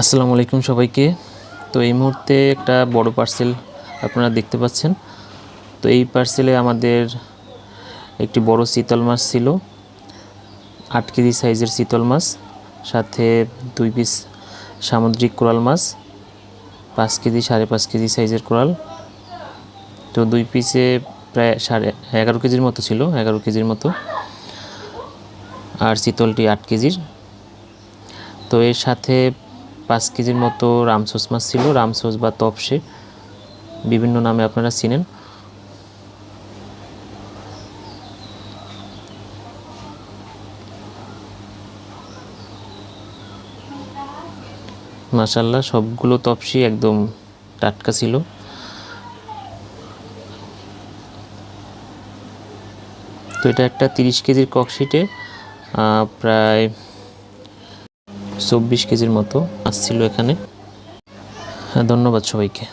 আসসালামু আলাইকুম সবাইকে। তো এই মুহূর্তে একটা বড় পার্সেল আপনারা দেখতে পাচ্ছেন। তো এই পার্সেলে আমাদের একটি বড় চিতল মাছ ছিল, 8 কেজি সাইজের চিতল মাছ, সাথে 2 পিস সামুদ্রিক কোরাল মাছ, 5 কেজি 5.5 কেজি সাইজের কোরাল। তো 2 পিসে প্রায় 11.5 কেজির মতো ছিল, 11 কেজির মতো, আর চিতলটি 8 কেজির। তো এর সাথে 5 কেজির মতো রামসোস মাছ ছিল, রামসোস বা তপসে, বিভিন্ন নামে আপনারা চিনেন। মাশাআল্লাহ সবগুলো তপসি একদম টাটকা ছিল। তো এটা একটা 30 কেজির ককশিটে প্রায় 24 কেজির মতো আসছিল এখানে। ধন্যবাদ সবাইকে।